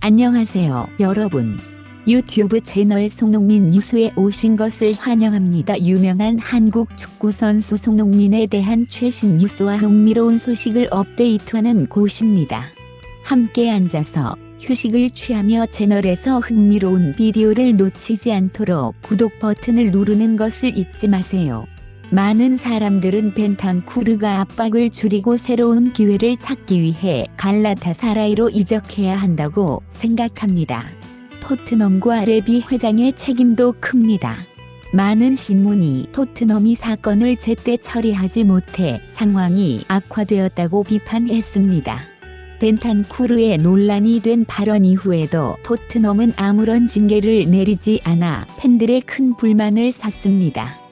안녕하세요, 여러분. 유튜브 채널 손흥민 뉴스에 오신 것을 환영합니다. 유명한 한국 축구 선수 손흥민에 대한 최신 뉴스와 흥미로운 소식을 업데이트하는 곳입니다. 함께 앉아서 휴식을 취하며 채널에서 흥미로운 비디오를 놓치지 않도록 구독 버튼을 누르는 것을 잊지 마세요. 많은 사람들은 벤탄쿠르가 압박을 줄이고 새로운 기회를 찾기 위해 갈라타사라이로 이적해야 한다고 생각합니다. 토트넘과 레비 회장의 책임도 큽니다. 많은 신문이 토트넘이 사건을 제때 처리하지 못해 상황이 악화되었다고 비판했습니다. 벤탄쿠르의 논란이 된 발언 이후에도 토트넘은 아무런 징계를 내리지 않아 팬들의 큰 불만을 샀습니다.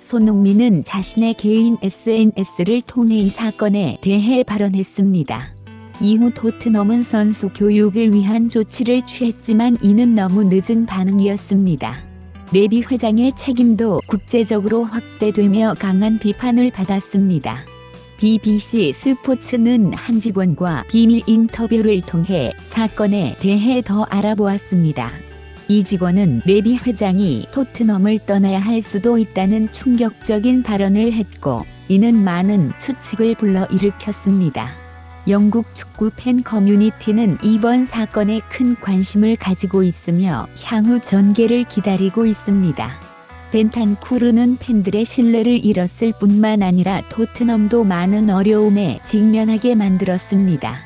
손흥민은 자신의 개인 SNS를 통해 이 사건에 대해 발언했습니다. 이후 토트넘은 선수 교육을 위한 조치를 취했지만 이는 너무 늦은 반응이었습니다. 레비 회장의 책임도 국제적으로 확대되며 강한 비판을 받았습니다. BBC 스포츠는 한 직원과 비밀 인터뷰를 통해 사건에 대해 더 알아보았습니다. 이 직원은 레비 회장이 토트넘을 떠나야 할 수도 있다는 충격적인 발언을 했고, 이는 많은 추측을 불러일으켰습니다. 영국 축구 팬 커뮤니티는 이번 사건에 큰 관심을 가지고 있으며 향후 전개를 기다리고 있습니다. 벤탄쿠르는 팬들의 신뢰를 잃었을 뿐만 아니라 토트넘도 많은 어려움에 직면하게 만들었습니다.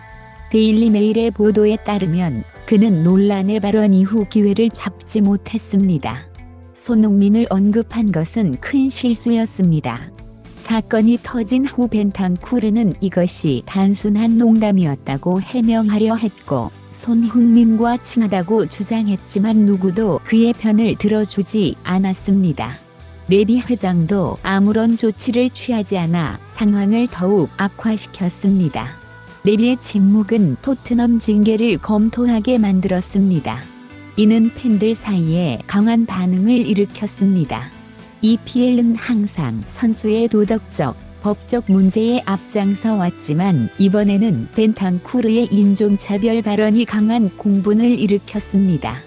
데일리 메일의 보도에 따르면 그는 논란의 발언 이후 기회를 잡지 못했습니다. 손흥민을 언급한 것은 큰 실수였습니다. 사건이 터진 후 벤탄쿠르는 이것이 단순한 농담이었다고 해명하려 했고, 손흥민과 친하다고 주장했지만 누구도 그의 편을 들어주지 않았습니다. 레비 회장도 아무런 조치를 취하지 않아 상황을 더욱 악화시켰습니다. 레비의 침묵은 토트넘 징계를 검토하게 만들었습니다. 이는 팬들 사이에 강한 반응을 일으켰습니다. EPL은 항상 선수의 도덕적, 법적 문제에 앞장서 왔지만 이번에는 벤탄쿠르의 인종차별 발언이 강한 공분을 일으켰습니다.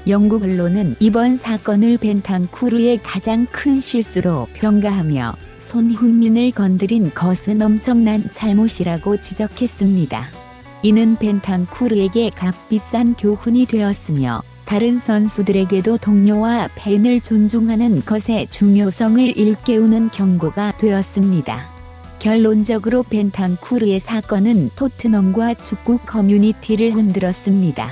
영국 언론은 이번 사건을 벤탄쿠르의 가장 큰 실수로 평가하며 손흥민을 건드린 것은 엄청난 잘못이라고 지적했습니다. 이는 벤탄쿠르에게 값비싼 교훈이 되었으며 다른 선수들에게도 동료와 팬을 존중하는 것의 중요성을 일깨우는 경고가 되었습니다. 결론적으로 벤탄쿠르의 사건은 토트넘과 축구 커뮤니티를 흔들었습니다.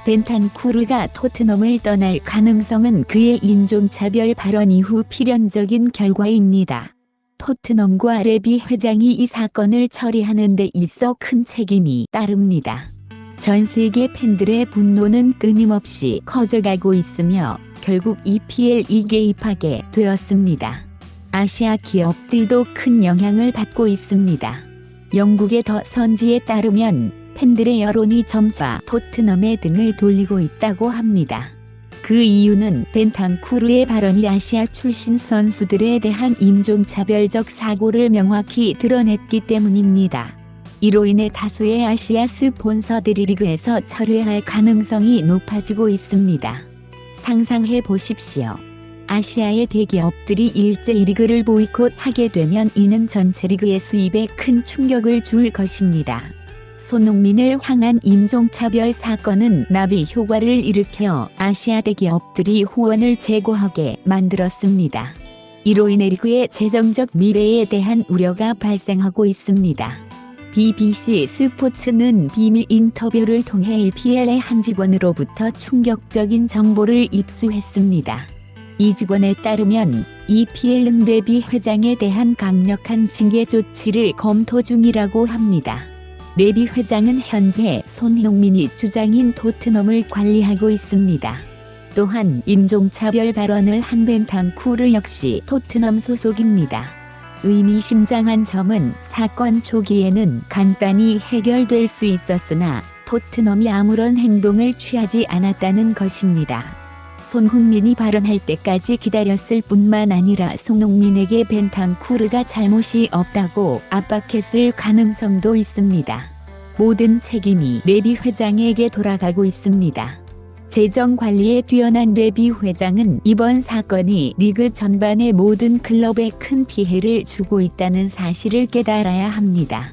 벤탄쿠르가 토트넘을 떠날 가능성은 그의 인종차별 발언 이후 필연적인 결과입니다. 토트넘과 레비 회장이 이 사건을 처리하는 데 있어 큰 책임이 따릅니다. 전 세계 팬들의 분노는 끊임없이 커져가고 있으며 결국 EPL이 개입하게 되었습니다. 아시아 기업들도 큰 영향을 받고 있습니다. 영국의 더 선지에 따르면 팬들의 여론이 점차 토트넘의 등을 돌리고 있다고 합니다. 그 이유는 벤탄쿠르의 발언이 아시아 출신 선수들에 대한 인종차별적 사고를 명확히 드러냈기 때문입니다. 이로 인해 다수의 아시아 스폰서들이 리그에서 철회할 가능성이 높아지고 있습니다. 상상해 보십시오. 아시아의 대기업들이 일제히 리그를 보이콧하게 되면 이는 전체 리그의 수입에 큰 충격을 줄 것입니다. 손흥민을 향한 인종차별 사건은 나비 효과를 일으켜 아시아 대기업들이 후원을 제고하게 만들었습니다. 이로 인해 리그의 재정적 미래에 대한 우려가 발생하고 있습니다. BBC 스포츠는 비밀 인터뷰를 통해 EPL의 한 직원으로부터 충격적인 정보를 입수했습니다. 이 직원에 따르면 EPL은 레비 회장에 대한 강력한 징계 조치를 검토 중이라고 합니다. 레비 회장은 현재 손흥민이 주장인 토트넘을 관리하고 있습니다. 또한 인종차별 발언을 한 벤탄쿠르 역시 토트넘 소속입니다. 의미심장한 점은 사건 초기에는 간단히 해결될 수 있었으나 토트넘이 아무런 행동을 취하지 않았다는 것입니다. 손흥민이 발언할 때까지 기다렸을 뿐만 아니라 손흥민에게 벤탄쿠르가 잘못이 없다고 압박했을 가능성도 있습니다. 모든 책임이 레비 회장에게 돌아가고 있습니다. 재정 관리에 뛰어난 레비 회장은 이번 사건이 리그 전반의 모든 클럽에 큰 피해를 주고 있다는 사실을 깨달아야 합니다.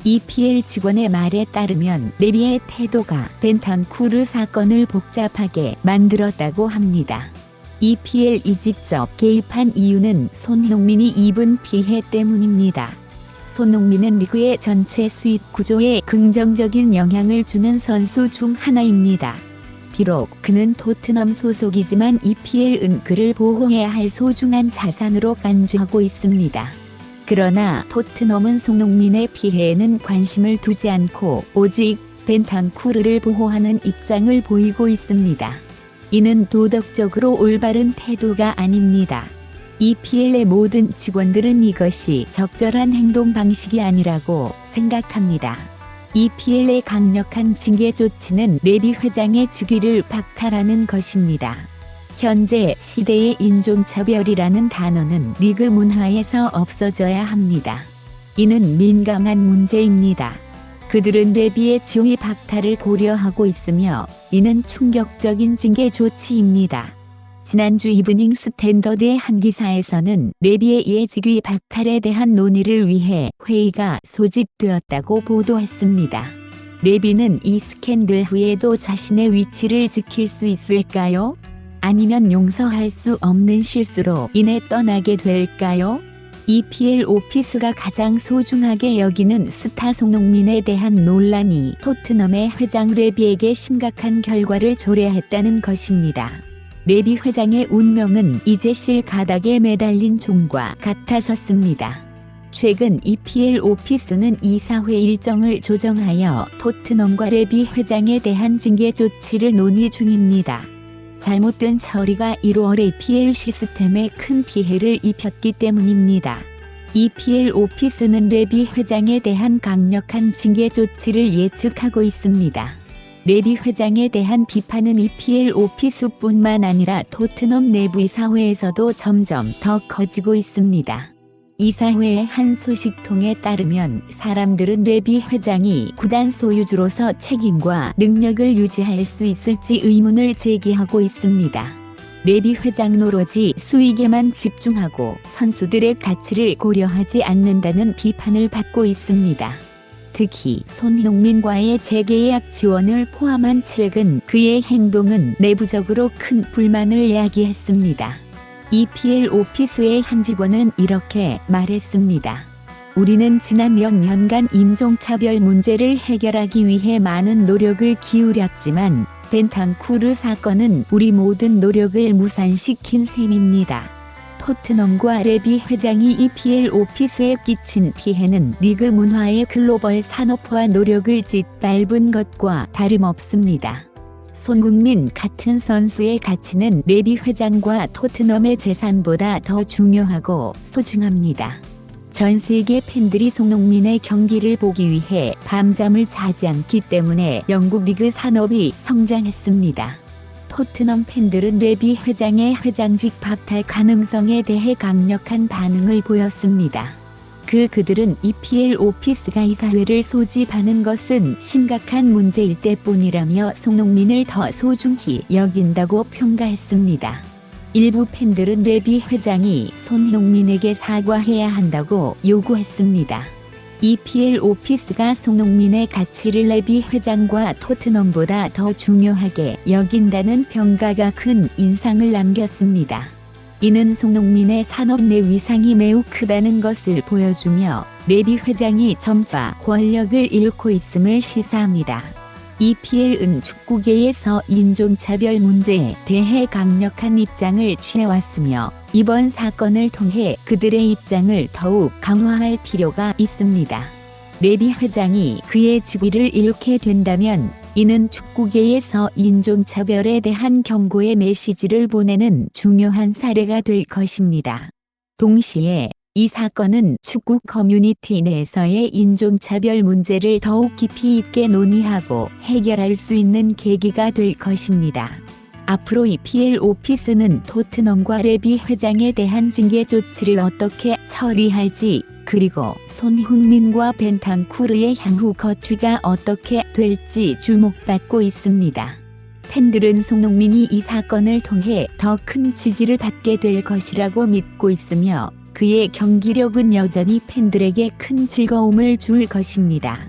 EPL 직원의 말에 따르면 레비의 태도가 벤탄쿠르 사건을 복잡하게 만들었다고 합니다. EPL이 직접 개입한 이유는 손흥민이 입은 피해 때문입니다. 손흥민은 리그의 전체 수입 구조에 긍정적인 영향을 주는 선수 중 하나입니다. 비록 그는 토트넘 소속이지만 EPL은 그를 보호해야 할 소중한 자산으로 간주하고 있습니다. 그러나 토트넘은 손흥민의 피해에는 관심을 두지 않고 오직 벤탄쿠르를 보호하는 입장을 보이고 있습니다. 이는 도덕적으로 올바른 태도가 아닙니다. EPL의 모든 직원들은 이것이 적절한 행동 방식이 아니라고 생각합니다. EPL의 강력한 징계 조치는 레비 회장의 직위를 박탈하는 것입니다. 현재 시대의 인종차별이라는 단어는 리그 문화에서 없어져야 합니다. 이는 민감한 문제입니다. 그들은 레비의 지위 박탈을 고려하고 있으며 이는 충격적인 징계 조치입니다. 지난주 이브닝 스탠더드의 한 기사에서는 레비의 예직위 박탈에 대한 논의를 위해 회의가 소집되었다고 보도했습니다. 레비는 이 스캔들 후에도 자신의 위치를 지킬 수 있을까요? 아니면 용서할 수 없는 실수로 인해 떠나게 될까요? EPL 오피스가 가장 소중하게 여기는 스타 손흥민에 대한 논란이 토트넘의 회장 레비에게 심각한 결과를 초래했다는 것입니다. 레비 회장의 운명은 이제 실가닥에 매달린 종과 같아졌습니다. 최근 EPL 오피스는 이사회 일정을 조정하여 토트넘과 레비 회장에 대한 징계 조치를 논의 중입니다. 잘못된 처리가 1월 EPL 시스템에 큰 피해를 입혔기 때문입니다. EPL 오피스는 레비 회장에 대한 강력한 징계 조치를 예측하고 있습니다. 레비 회장에 대한 비판은 EPL 오피스뿐만 아니라 토트넘 내부 이사회에서도 점점 더 커지고 있습니다. 이사회의 한 소식통에 따르면 사람들은 레비 회장이 구단 소유주로서 책임과 능력을 유지할 수 있을지 의문을 제기하고 있습니다. 레비 회장은 오로지 수익에만 집중하고 선수들의 가치를 고려하지 않는다는 비판을 받고 있습니다. 특히 손흥민과의 재계약 지원을 포함한 최근 그의 행동은 내부적으로 큰 불만을 야기했습니다. EPL 오피스의 한 직원은 이렇게 말했습니다. 우리는 지난 몇 년간 인종차별 문제를 해결하기 위해 많은 노력을 기울였지만 벤탄쿠르 사건은 우리 모든 노력을 무산시킨 셈입니다. 토트넘과 레비 회장이 EPL 오피스에 끼친 피해는 리그 문화의 글로벌 산업화 노력을 짓밟은 것과 다름없습니다. 손흥민 같은 선수의 가치는 레비 회장과 토트넘의 재산보다 더 중요하고 소중합니다. 전 세계 팬들이 손흥민의 경기를 보기 위해 밤잠을 자지 않기 때문에 영국 리그 산업이 성장했습니다. 토트넘 팬들은 레비 회장의 회장직 박탈 가능성에 대해 강력한 반응을 보였습니다. 그들은 EPL 오피스가 이사회를 소집하는 것은 심각한 문제일 때뿐이라며 손흥민을 더 소중히 여긴다고 평가했습니다. 일부 팬들은 레비 회장이 손흥민에게 사과해야 한다고 요구했습니다. EPL 오피스가 손흥민의 가치를 레비 회장과 토트넘보다 더 중요하게 여긴다는 평가가 큰 인상을 남겼습니다. 이는 손흥민의 산업 내 위상이 매우 크다는 것을 보여주며 레비 회장이 점차 권력을 잃고 있음을 시사합니다. EPL은 축구계에서 인종차별 문제에 대해 강력한 입장을 취해왔으며 이번 사건을 통해 그들의 입장을 더욱 강화할 필요가 있습니다. 레비 회장이 그의 직위를 잃게 된다면 이는 축구계에서 인종차별에 대한 경고의 메시지를 보내는 중요한 사례가 될 것입니다. 동시에 이 사건은 축구 커뮤니티 내에서의 인종차별 문제를 더욱 깊이 있게 논의하고 해결할 수 있는 계기가 될 것입니다. 앞으로 EPL 오피스는 토트넘과 레비 회장에 대한 징계 조치를 어떻게 처리할지 그리고 손흥민과 벤탄쿠르의 향후 거취가 어떻게 될지 주목받고 있습니다. 팬들은 손흥민이 이 사건을 통해 더 큰 지지를 받게 될 것이라고 믿고 있으며 그의 경기력은 여전히 팬들에게 큰 즐거움을 줄 것입니다.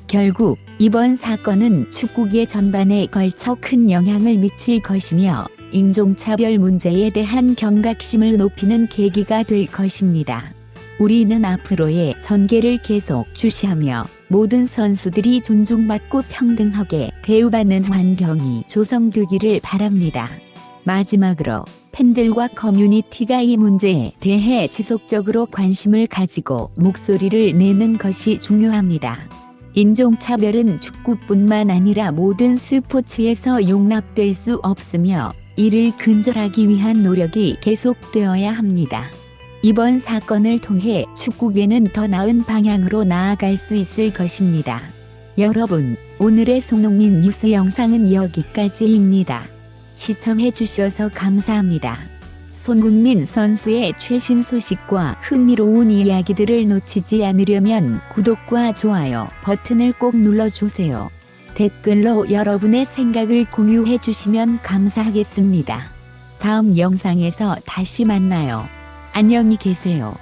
결국 이번 사건은 축구계 전반에 걸쳐 큰 영향을 미칠 것이며 인종차별 문제에 대한 경각심을 높이는 계기가 될 것입니다. 우리는 앞으로의 전개를 계속 주시하며 모든 선수들이 존중받고 평등하게 대우받는 환경이 조성되기를 바랍니다. 마지막으로 팬들과 커뮤니티가 이 문제에 대해 지속적으로 관심을 가지고 목소리를 내는 것이 중요합니다. 인종차별은 축구뿐만 아니라 모든 스포츠에서 용납될 수 없으며 이를 근절하기 위한 노력이 계속되어야 합니다. 이번 사건을 통해 축구계는 더 나은 방향으로 나아갈 수 있을 것입니다. 여러분, 오늘의 손흥민 뉴스 영상은 여기까지입니다. 시청해 주셔서 감사합니다. 손흥민 선수의 최신 소식과 흥미로운 이야기들을 놓치지 않으려면 구독과 좋아요 버튼을 꼭 눌러주세요. 댓글로 여러분의 생각을 공유해 주시면 감사하겠습니다. 다음 영상에서 다시 만나요. 안녕히 계세요.